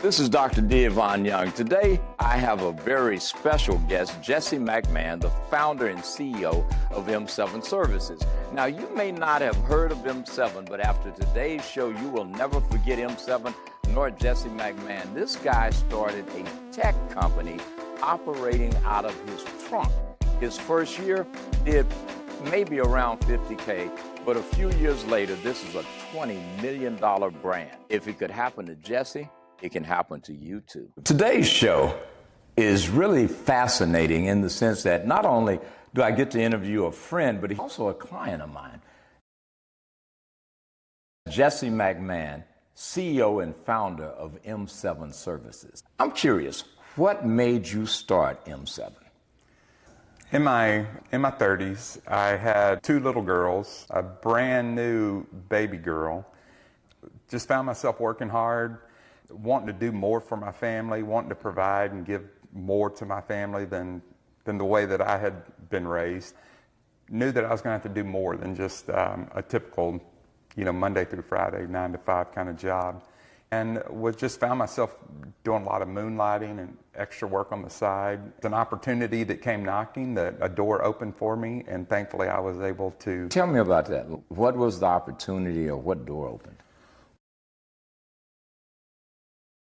This is Dr. D. Von Young. Today, I have a very special guest, Jessie McMahon, the founder and CEO of M7 Services. Now, you may not have heard of M7, but after today's show, you will never forget M7 nor Jessie McMahon. This guy started a tech company operating out of his trunk. His first year did maybe around $50K, but a few years later, this is a $20 million brand. If it could happen to Jessie, it can happen to you too. Today's show is really fascinating in the sense that not only do I get to interview a friend, but he's also a client of mine. Jessie McMahon, CEO and founder of M7 Services. I'm curious, what made you start M7? In my 30s, I had two little girls, a brand new baby girl. Just found myself working hard, wanting to do more for my family, wanting to provide and give more to my family than the way that I had been raised. Knew that I was going to have to do more than just a typical, Monday through Friday, 9 to 5 kind of job. And just found myself doing a lot of moonlighting and extra work on the side. It's an opportunity that came knocking, that a door opened for me, and thankfully I was able to. Tell me about that. What was the opportunity, or what door opened?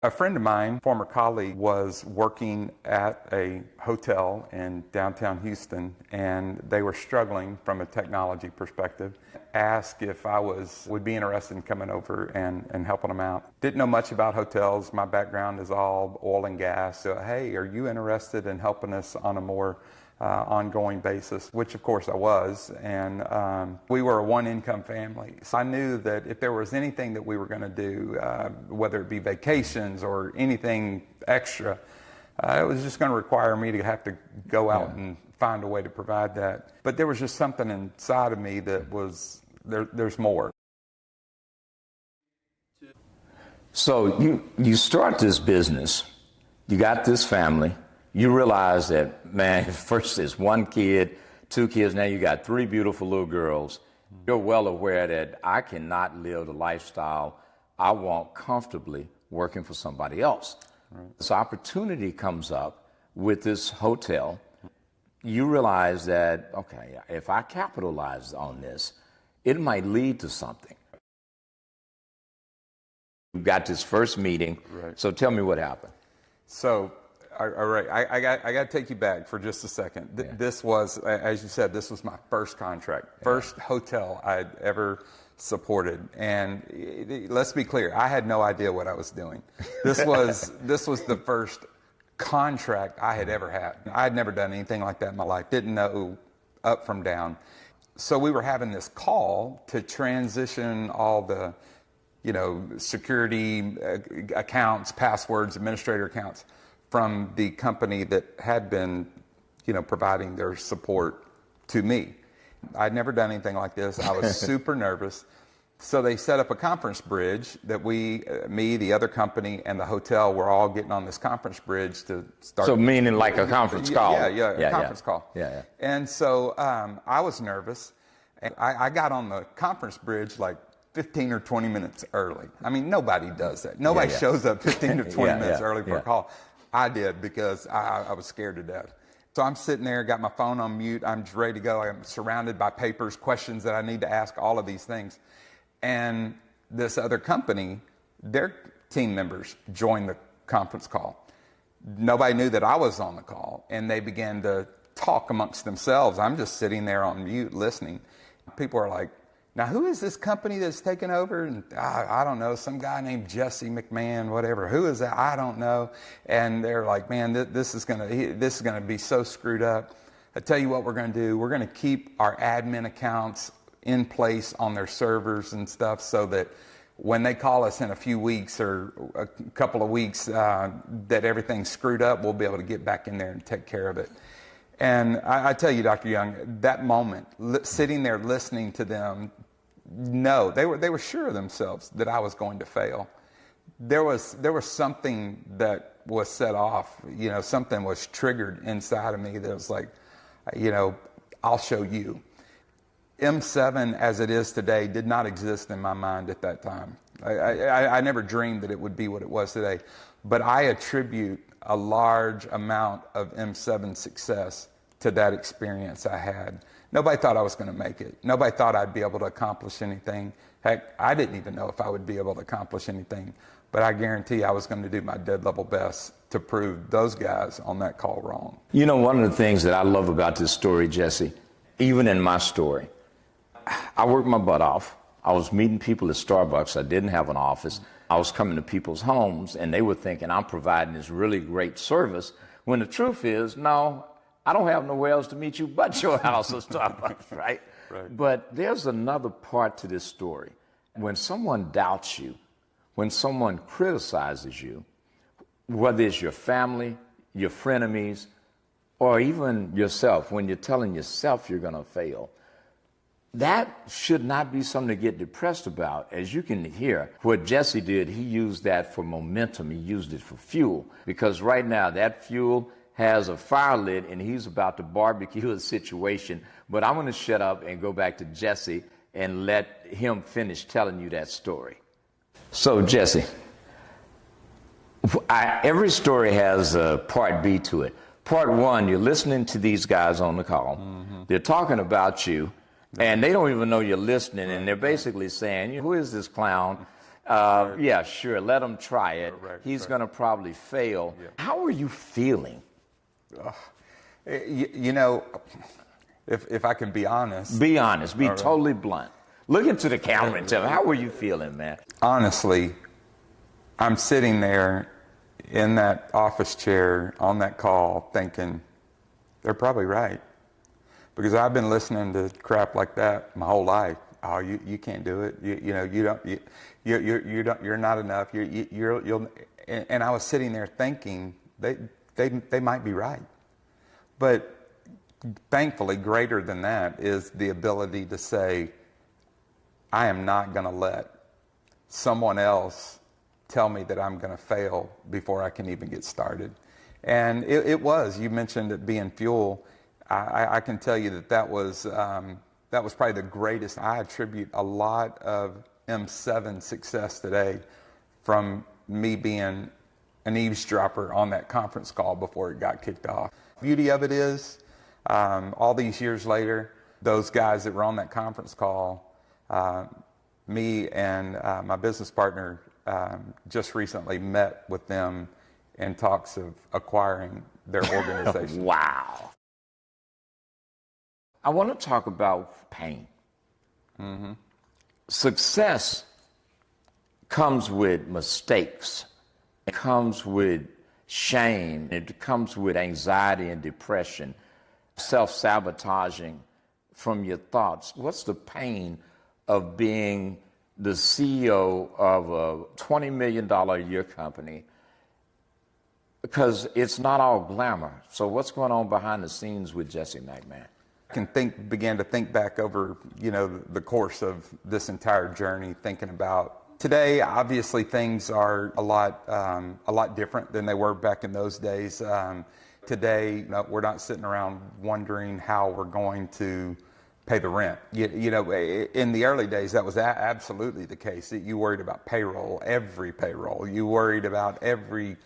A friend of mine, former colleague, was working at a hotel in downtown Houston, and they were struggling from a technology perspective. Asked if I would be interested in coming over and helping them out. Didn't know much about hotels. My background is all oil and gas. So, hey, are you interested in helping us on a more ongoing basis, which of course I was, and we were a one-income family. So I knew that if there was anything that we were going to do, whether it be vacations or anything extra, it was just going to require me to have to go out and find a way to provide that. But there was just something inside of me that was, there's more. So you start this business, you got this family. You realize that, man, first there's one kid, two kids, now you got three beautiful little girls. You're well aware that I cannot live the lifestyle I want comfortably working for somebody else. Right. This opportunity comes up with this hotel. You realize that, okay, if I capitalize on this, it might lead to something. You got this first meeting, right. So tell me what happened. So, all right, I got to take you back for just a second. This was, as you said, this was my first contract, first hotel I'd ever supported. And let's be clear, I had no idea what I was doing. This was the first contract I had ever had. I had never done anything like that in my life, didn't know up from down. So we were having this call to transition all the, security accounts, passwords, administrator accounts from the company that had been, providing their support to me. I'd never done anything like this. I was super nervous. So they set up a conference bridge that me, the other company, and the hotel were all getting on this conference bridge to start. So meaning like a conference call? Yeah, conference call. Yeah. And so I was nervous. And I got on the conference bridge like 15 or 20 minutes early. I mean, nobody does that. Nobody shows up 15 to 20 minutes early for a call. I did because I was scared to death. So I'm sitting there, got my phone on mute. I'm just ready to go. I'm surrounded by papers, questions that I need to ask, all of these things. And this other company, their team members joined the conference call. Nobody knew that I was on the call, and they began to talk amongst themselves. I'm just sitting there on mute listening. People are like, now, who is this company that's taken over? And I don't know, some guy named Jessie McMahon, whatever. Who is that? I don't know. And they're like, man, this is gonna be so screwed up. I tell you what we're going to do. We're going to keep our admin accounts in place on their servers and stuff, so that when they call us in a few weeks or a couple of weeks that everything's screwed up, we'll be able to get back in there and take care of it. And I tell you, Dr. Young, that moment, sitting there listening to them, no, they were sure of themselves that I was going to fail. There was something that was set off, something was triggered inside of me that was like, I'll show you. M7 as it is today did not exist in my mind at that time. I never dreamed that it would be what it was today. But I attribute a large amount of M7's success to that experience I had. Nobody thought I was going to make it. Nobody thought I'd be able to accomplish anything. Heck, I didn't even know if I would be able to accomplish anything. But I guarantee I was going to do my dead level best to prove those guys on that call wrong. You know, one of the things that I love about this story, Jesse, even in my story, I worked my butt off. I was meeting people at Starbucks. I didn't have an office. I was coming to people's homes, and they were thinking I'm providing this really great service, when the truth is, no, I don't have nowhere else to meet you but your house or Starbucks, right? Right. But there's another part to this story. When someone doubts you, when someone criticizes you, whether it's your family, your frenemies, or even yourself, when you're telling yourself you're going to fail, that should not be something to get depressed about. As you can hear, what Jesse did, he used that for momentum. He used it for fuel. Because right now, that fuel has a fire lit, and he's about to barbecue a situation. But I'm going to shut up and go back to Jesse and let him finish telling you that story. So, Jesse, every story has a part B to it. Part one, you're listening to these guys on the call. Mm-hmm. They're talking about you. And they don't even know you're listening, and they're basically saying, who is this clown? Yeah, sure, let him try it. He's going to probably fail. Yeah. How are you feeling? You know, if I can be honest. Be honest. Be totally blunt. Look into the camera and tell me, how were you feeling, man? Honestly, I'm sitting there in that office chair on that call thinking, they're probably right. Because I've been listening to crap like that my whole life. Oh, you can't do it. You're not enough. You'll. And I was sitting there thinking they might be right. But thankfully, greater than that is the ability to say, I am not going to let someone else tell me that I'm going to fail before I can even get started. And it was. You mentioned it being fuel. I can tell you that was probably the greatest. I attribute a lot of M7 success today from me being an eavesdropper on that conference call before it got kicked off. The beauty of it is, all these years later, those guys that were on that conference call, me and my business partner just recently met with them in talks of acquiring their organization. Wow. I want to talk about pain. Mm-hmm. Success comes with mistakes. It comes with shame. It comes with anxiety and depression, self-sabotaging from your thoughts. What's the pain of being the CEO of a $20 million a year company? Because it's not all glamour. So what's going on behind the scenes with Jessie McMahon? I can began to think back over, the course of this entire journey, thinking about today. Obviously, things are a lot different than they were back in those days. Today, we're not sitting around wondering how we're going to pay the rent. In the early days, that was absolutely the case. You worried about payroll, every payroll. You worried about every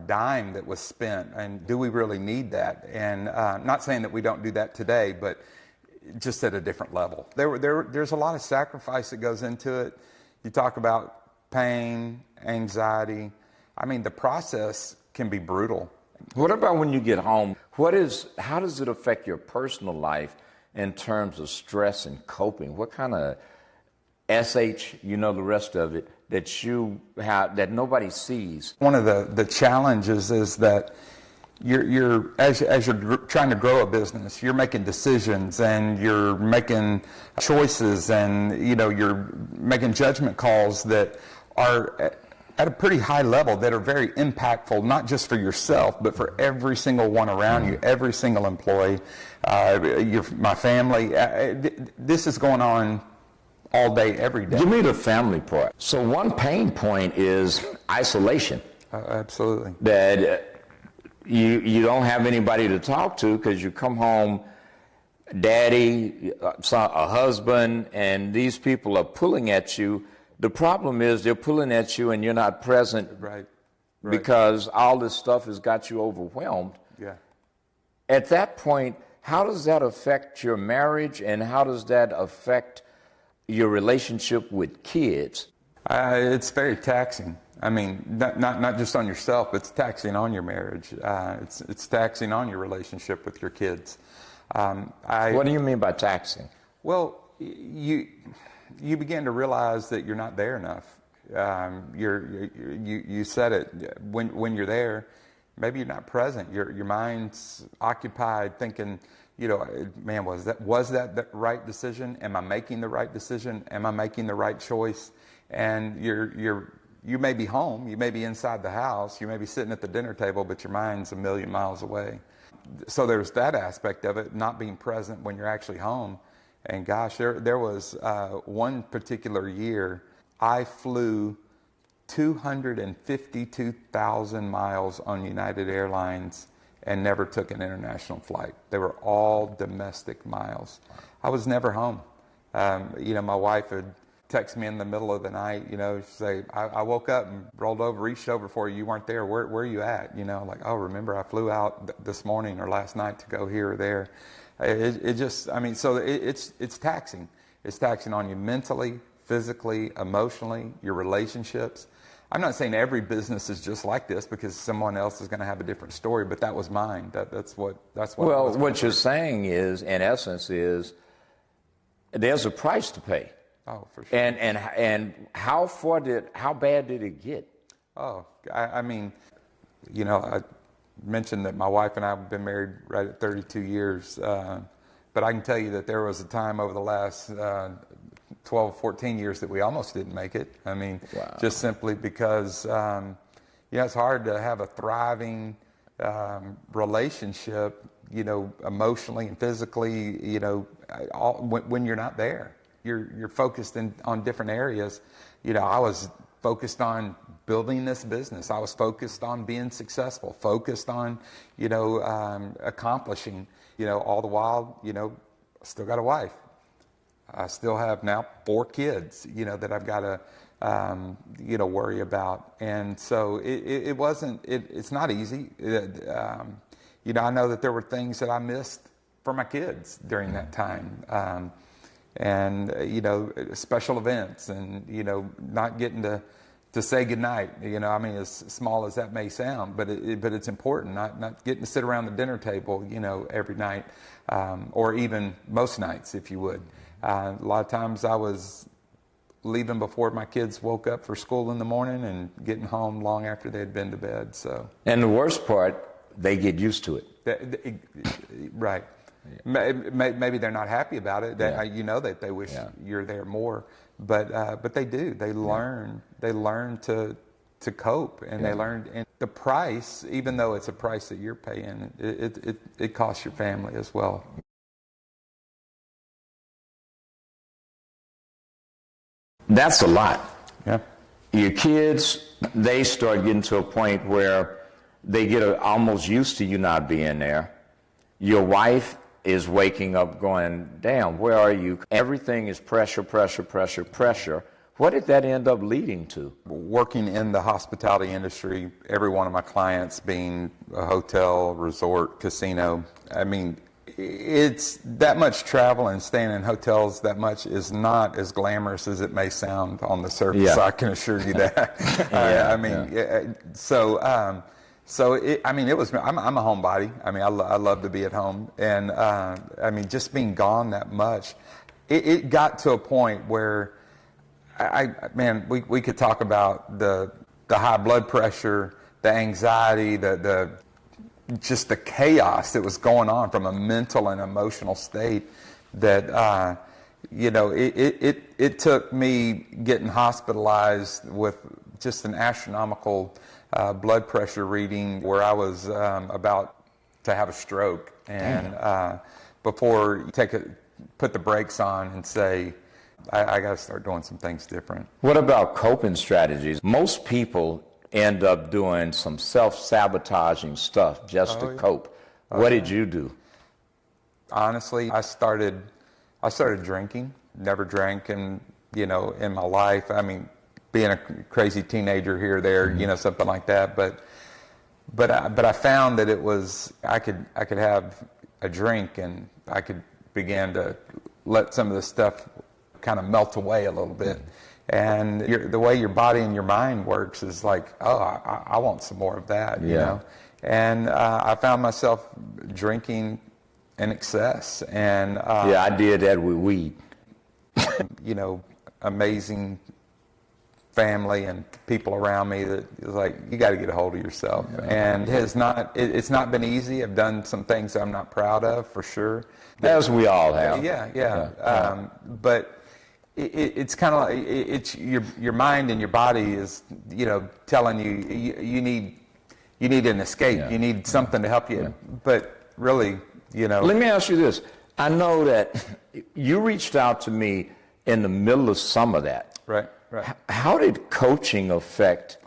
dime that was spent, and do we really need that? And not saying that we don't do that today, but just at a different level. There's a lot of sacrifice that goes into it. You talk about pain, anxiety. I mean, the process can be brutal. What about when you get home? How does it affect your personal life in terms of stress and coping? What kind of SH, the rest of it, that you have that nobody sees? One of the challenges is that you're as you're trying to grow a business, you're making decisions and you're making choices, and you're making judgment calls that are at a pretty high level, that are very impactful, not just for yourself, but for every single one around you, every single employee, my family. This is going on all day, every day. Give me the family part. So one pain point is isolation. Absolutely. That you don't have anybody to talk to because you come home, daddy, a husband, and these people are pulling at you The problem is they're pulling at you and you're not present. Right. Because all this stuff has got you overwhelmed. Yeah. At that point, how does that affect your marriage, and how does that affect your relationship with kids? It's very taxing. I mean, not just on yourself, but it's taxing on your marriage. It's taxing on your relationship with your kids. What do you mean by taxing? Well, you begin to realize that you're not there enough. You said it. When you're there, maybe you're not present. Your mind's occupied thinking, man, was that the right decision? Am I making the right decision? Am I making the right choice? And you may be home, you may be inside the house, you may be sitting at the dinner table, but your mind's a million miles away. So there's that aspect of it, not being present when you're actually home. And gosh, there was one particular year, I flew 252,000 miles on United Airlines and never took an international flight. They were all domestic miles. I was never home. My wife would text me in the middle of the night, she'd say, I woke up and rolled over, reached over for you, you weren't there, where are you at? Like, oh, remember I flew out this morning or last night to go here or there. So it's taxing. It's taxing on you mentally, physically, emotionally, your relationships. I'm not saying every business is just like this, because someone else is going to have a different story, but that was mine. That's what. Well, what you're saying is, in essence, is there's a price to pay. Oh, for sure. And how bad did it get? Oh, I mentioned that my wife and I have been married right at 32 years, but I can tell you that there was a time over the last 12, 14 years that we almost didn't make it. I mean, wow. Just simply because, it's hard to have a thriving relationship, emotionally and physically, when you're not there. You're focused on different areas. I was focused on building this business. I was focused on being successful, focused on, accomplishing, all the while, I still got a wife. I still have now 4 kids, that I've got to, worry about. And so it's not easy. I know that there were things that I missed for my kids during that time. Special events and, not getting to say goodnight, as small as that may sound, but it's important, not getting to sit around the dinner table, every night, or even most nights, if you would. A lot of times I was leaving before my kids woke up for school in the morning and getting home long after they had been to bed. So. And the worst part, they get used to it. Right. Yeah. Maybe they're not happy about it. That they wish you're there more, but they do. They learn. They learn to cope, and they learn. And the price, even though it's a price that you're paying, it costs your family as well. That's a lot. Yeah. Your kids, they start getting to a point where they get almost used to you not being there. Your wife is waking up going, damn, where are you? Everything is pressure, pressure, pressure, pressure. What did that end up leading to? Working in the hospitality industry, every one of my clients being a hotel, resort, casino, it's that much travel and staying in hotels that much is not as glamorous as it may sound on the surface. Yeah. I can assure you that. It was. I'm a homebody. I love to be at home, and just being gone that much, it got to a point where we could talk about the high blood pressure, the anxiety, just the chaos that was going on from a mental and emotional state that it took me getting hospitalized with just an astronomical blood pressure reading where I was about to have a stroke, and before you put the brakes on and say, I got to start doing some things different. What about coping strategies? Most people end up doing some self-sabotaging stuff just to cope. What did you do? Honestly, I started drinking. Never drank in you know, in my life. I mean, being a crazy teenager here or there, you know, something like that. But I found that it was, I could have a drink and I could begin to let some of this stuff kind of melt away a little bit. And the way your body and your mind works is like, oh, I want some more of that, you know. And I found myself drinking in excess. And I did that with weed. You know, amazing family and people around me that is like, you got to get a hold of yourself. And it's not been easy. I've done some things I'm not proud of, for sure. As we all have. But it's kind of like it's your mind and your body is, you know, telling you need an escape. You need something to help you. But really, you know. Let me ask you this. I know that you reached out to me in the middle of some of that. Right. How did coaching affect?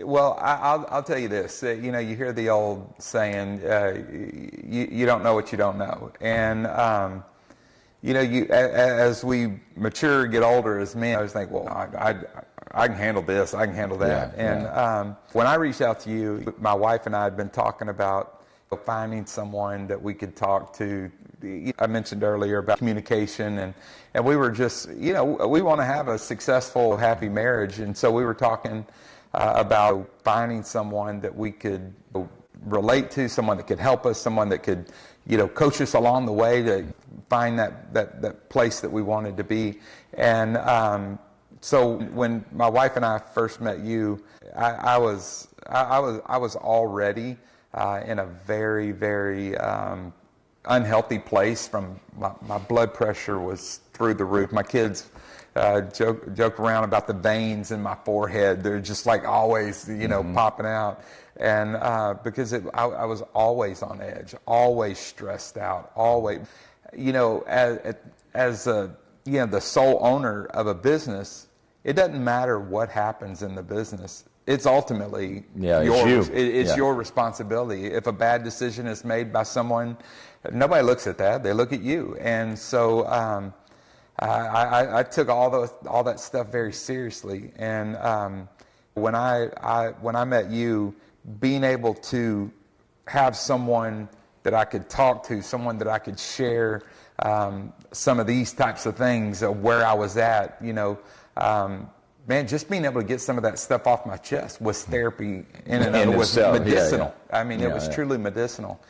Well, I'll tell you this. You know, you hear the old saying, you don't know what you don't know. And, you know, as we mature, get older as men, I was thinking, well, I can handle this, I can handle that. When I reached out to you, my wife and I had been talking about finding someone that we could talk to. I mentioned earlier about communication, and we were just, you know, we want to have a successful, happy marriage, and so we were talking about finding someone that we could relate to, someone that could help us, someone that could, you know, coach us along the way to find that place that we wanted to be. And so when my wife and I first met you, I was already in a very, very unhealthy place. From my blood pressure was through the roof. My kids joke around about the veins in my forehead. They're just like always, you know, popping out. And because I was always on edge, always stressed out, always, you know, as you know, the sole owner of a business, it doesn't matter what happens in the business. It's ultimately it's your responsibility. If a bad decision is made by someone, nobody looks at that. They look at you. And so I took all that stuff very seriously. And when I met you, being able to have someone that I could talk to, someone that I could share some of these types of things of where I was at, you know, man, just being able to get some of that stuff off my chest was therapy in and of itself. Was medicinal. I mean, it was truly medicinal.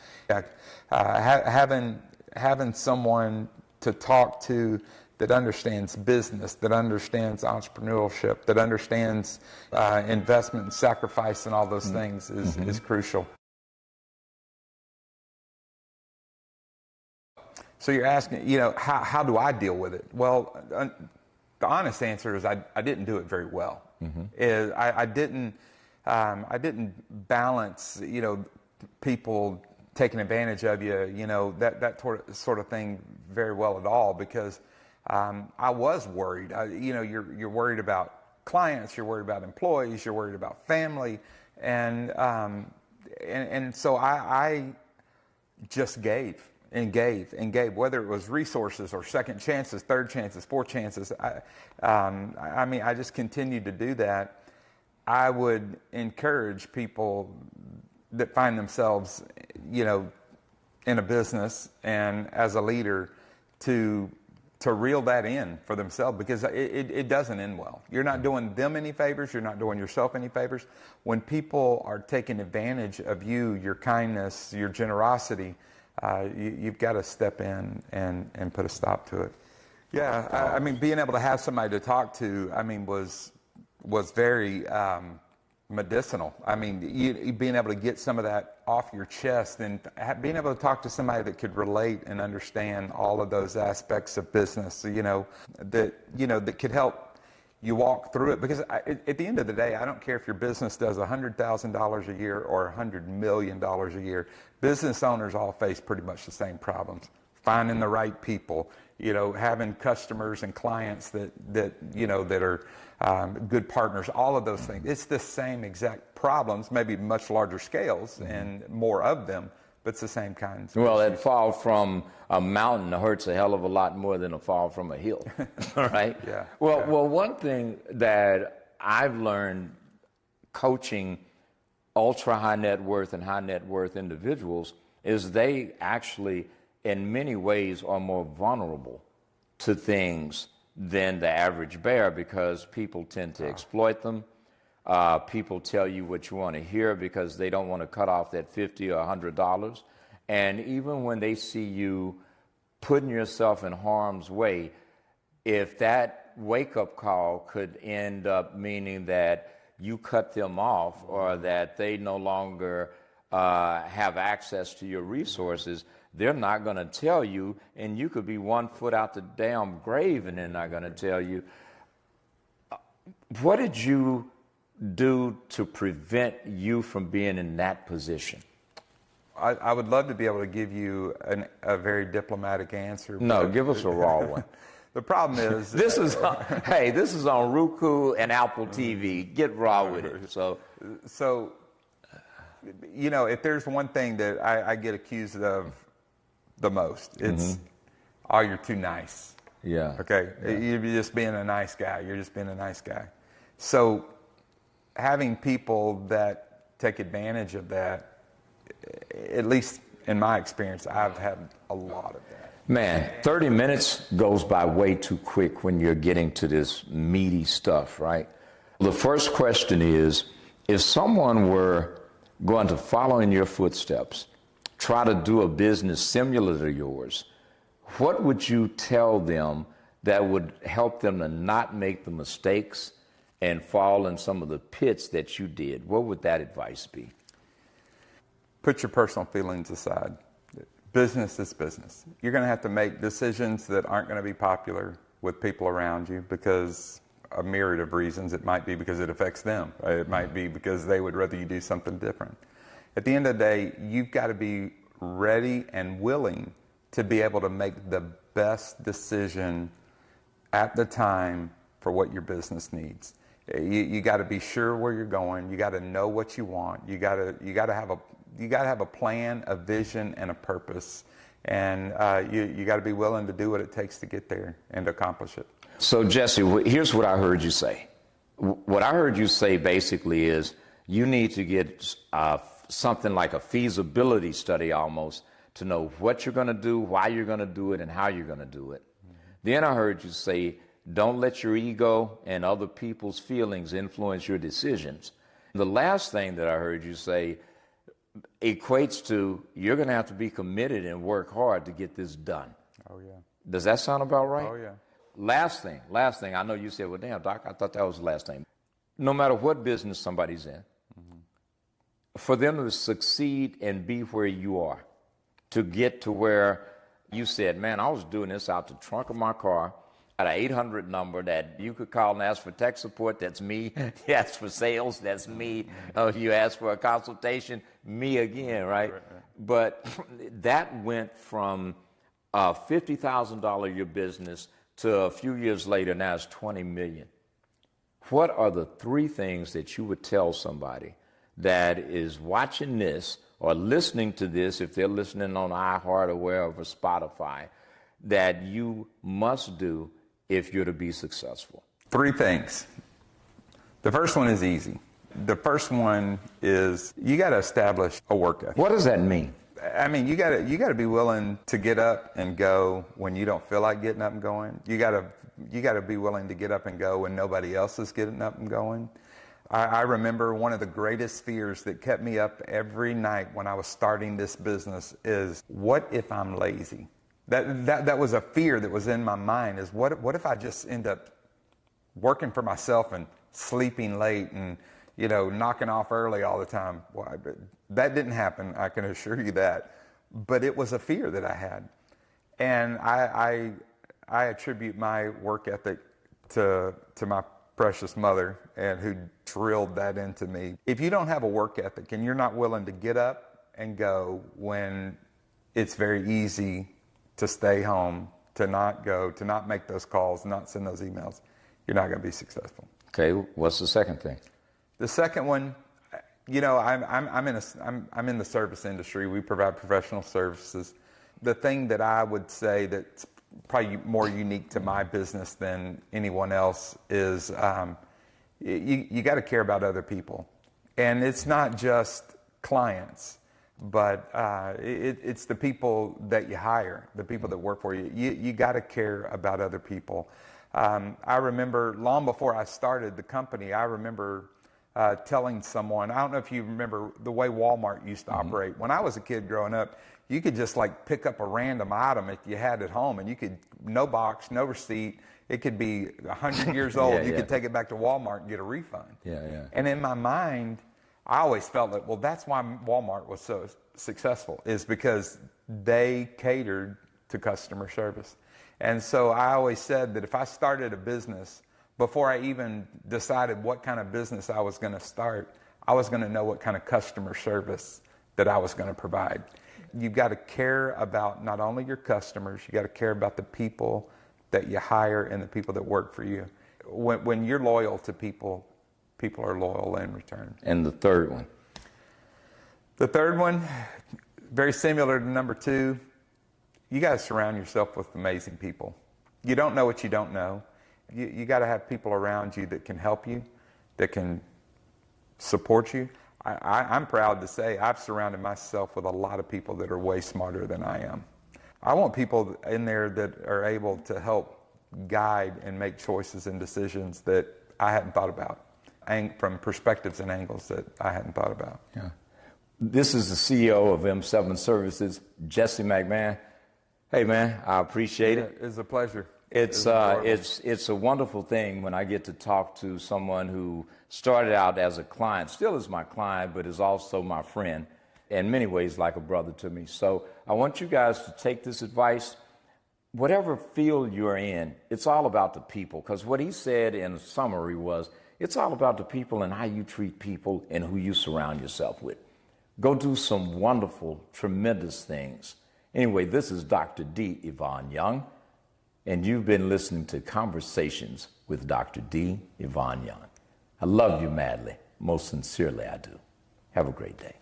Having someone to talk to that understands business, that understands entrepreneurship, that understands investment and sacrifice and all those things is crucial. So you're asking, you know, how do I deal with it? Well, the honest answer is I didn't do it very well. I didn't balance, you know, people taking advantage of you, you know, that sort of thing very well at all, because I was worried. You know, you're worried about clients, you're worried about employees, you're worried about family, and so I just gave. And gave, whether it was resources or second chances, third chances, fourth chances. I mean, I just continued to do that. I would encourage people that find themselves, you know, in a business and as a leader to reel that in for themselves, because it doesn't end well. You're not doing them any favors. You're not doing yourself any favors. When people are taking advantage of you, your kindness, your generosity, you've got to step in and put a stop to it. I mean, being able to have somebody to talk to, I mean, was very medicinal. I mean, being able to get some of that off your chest and being able to talk to somebody that could relate and understand all of those aspects of business, that could help you walk through it. Because at the end of the day, I don't care if your business does $100,000 a year or $100 million a year. Business owners all face pretty much the same problems. Finding the right people, you know, having customers and clients that are good partners, all of those things. It's the same exact problems, maybe much larger scales and more of them, but it's the same kinds. Well, that fall from a mountain hurts a hell of a lot more than a fall from a hill, right? Yeah. Well, one thing that I've learned coaching ultra high net worth and high net worth individuals is they actually, in many ways, are more vulnerable to things than the average bear because people tend to exploit them. People tell you what you want to hear because they don't want to cut off that $50 or $100. And even when they see you putting yourself in harm's way, if that wake-up call could end up meaning that you cut them off or that they no longer have access to your resources, they're not going to tell you, and you could be 1 foot out the damn grave and they're not going to tell you. What did you do to prevent you from being in that position? I would love to be able to give you a very diplomatic answer. No, give us a raw one. The problem is... this is on Roku and Apple TV. Get raw with it. So, you know, if there's one thing that I get accused of the most, it's, oh, you're too nice. Yeah. Okay? Yeah. You're just being a nice guy. You're just being a nice guy. So having people that take advantage of that, at least in my experience, I've had a lot of that. Man, 30 minutes goes by way too quick when you're getting to this meaty stuff, right? The first question is, if someone were going to follow in your footsteps, try to do a business similar to yours, what would you tell them that would help them to not make the mistakes and fall in some of the pits that you did? What would that advice be? Put your personal feelings aside. Business is business. You're going to have to make decisions that aren't going to be popular with people around you because a myriad of reasons. It might be because it affects them. It might be because they would rather you do something different. At the end of the day, you've got to be ready and willing to be able to make the best decision at the time for what your business needs. You got to be sure where you're going. You got to know what you want. You got to have a plan, a vision, and a purpose. And you got to be willing to do what it takes to get there and accomplish it. So, Jesse, here's what I heard you say. What I heard you say basically is you need to get something like a feasibility study almost to know what you're going to do, why you're going to do it, and how you're going to do it. Then I heard you say, don't let your ego and other people's feelings influence your decisions. The last thing that I heard you say equates to you're going to have to be committed and work hard to get this done. Oh, yeah. Does that sound about right? Oh, yeah. Last thing. I know you said, well, damn, Doc, I thought that was the last thing. No matter what business somebody's in, for them to succeed and be where you are, to get to where you said, man, I was doing this out the trunk of my car at an 800 number that you could call and ask for tech support, that's me. You ask for sales, that's me. You ask for a consultation, me again, right? But that went from a $50,000 your business to a few years later, now it's $20 million. What are the three things that you would tell somebody that is watching this or listening to this, if they're listening on iHeart or wherever, Spotify, that you must do if you're to be successful? Three things. The first one is easy. The first one is you got to establish a work ethic. What does that mean? I mean, you got to be willing to get up and go when you don't feel like getting up and going. You got to be willing to get up and go when nobody else is getting up and going. I remember one of the greatest fears that kept me up every night when I was starting this business is, what if I'm lazy? That was a fear that was in my mind, is what if I just end up working for myself and sleeping late and, you know, knocking off early all the time. Well, that didn't happen, I can assure you that. But it was a fear that I had. And I attribute my work ethic to my precious mother, and who drilled that into me. If you don't have a work ethic and you're not willing to get up and go when it's very easy to stay home, to not go, to not make those calls, not send those emails, you're not going to be successful. Okay, what's the second thing? The second one, You know, I'm in the service industry. We provide professional services. The thing that I would say that's probably more unique to my business than anyone else is you got to care about other people. And it's not just clients, but it's the people that you hire, the people that work for you. You got to care about other people. I remember long before I started the company, I remember telling someone, I don't know if you remember the way Walmart used to operate. When I was a kid growing up, you could just like pick up a random item that you had at home, and you could, no box, no receipt. It could be 100 years old. You could take it back to Walmart and get a refund. And in my mind, I always felt that, well, that's why Walmart was so successful, is because they catered to customer service. And so I always said that if I started a business, before I even decided what kind of business I was going to start, I was going to know what kind of customer service that I was going to provide. You've got to care about not only your customers, you got to care about the people that you hire and the people that work for you. When you're loyal to people, people are loyal in return. And the third one? The third one, very similar to number two, you got to surround yourself with amazing people. You don't know what you don't know. You got to have people around you that can help you, that can support you. I'm proud to say I've surrounded myself with a lot of people that are way smarter than I am. I want people in there that are able to help guide and make choices and decisions that I hadn't thought about, from perspectives and angles that I hadn't thought about. Yeah. This is the CEO of M7 Services, Jessie McMahon. Hey, man, I appreciate it. It's a pleasure. It's a wonderful thing when I get to talk to someone who started out as a client, still is my client, but is also my friend, in many ways like a brother to me. So I want you guys to take this advice. Whatever field you're in, it's all about the people. Because what he said in summary was, it's all about the people and how you treat people and who you surround yourself with. Go do some wonderful, tremendous things. Anyway, this is Dr. D. Yvonne Young, and you've been listening to Conversations with Dr. D. Yvonne Young. I love you madly. Most sincerely, I do. Have a great day.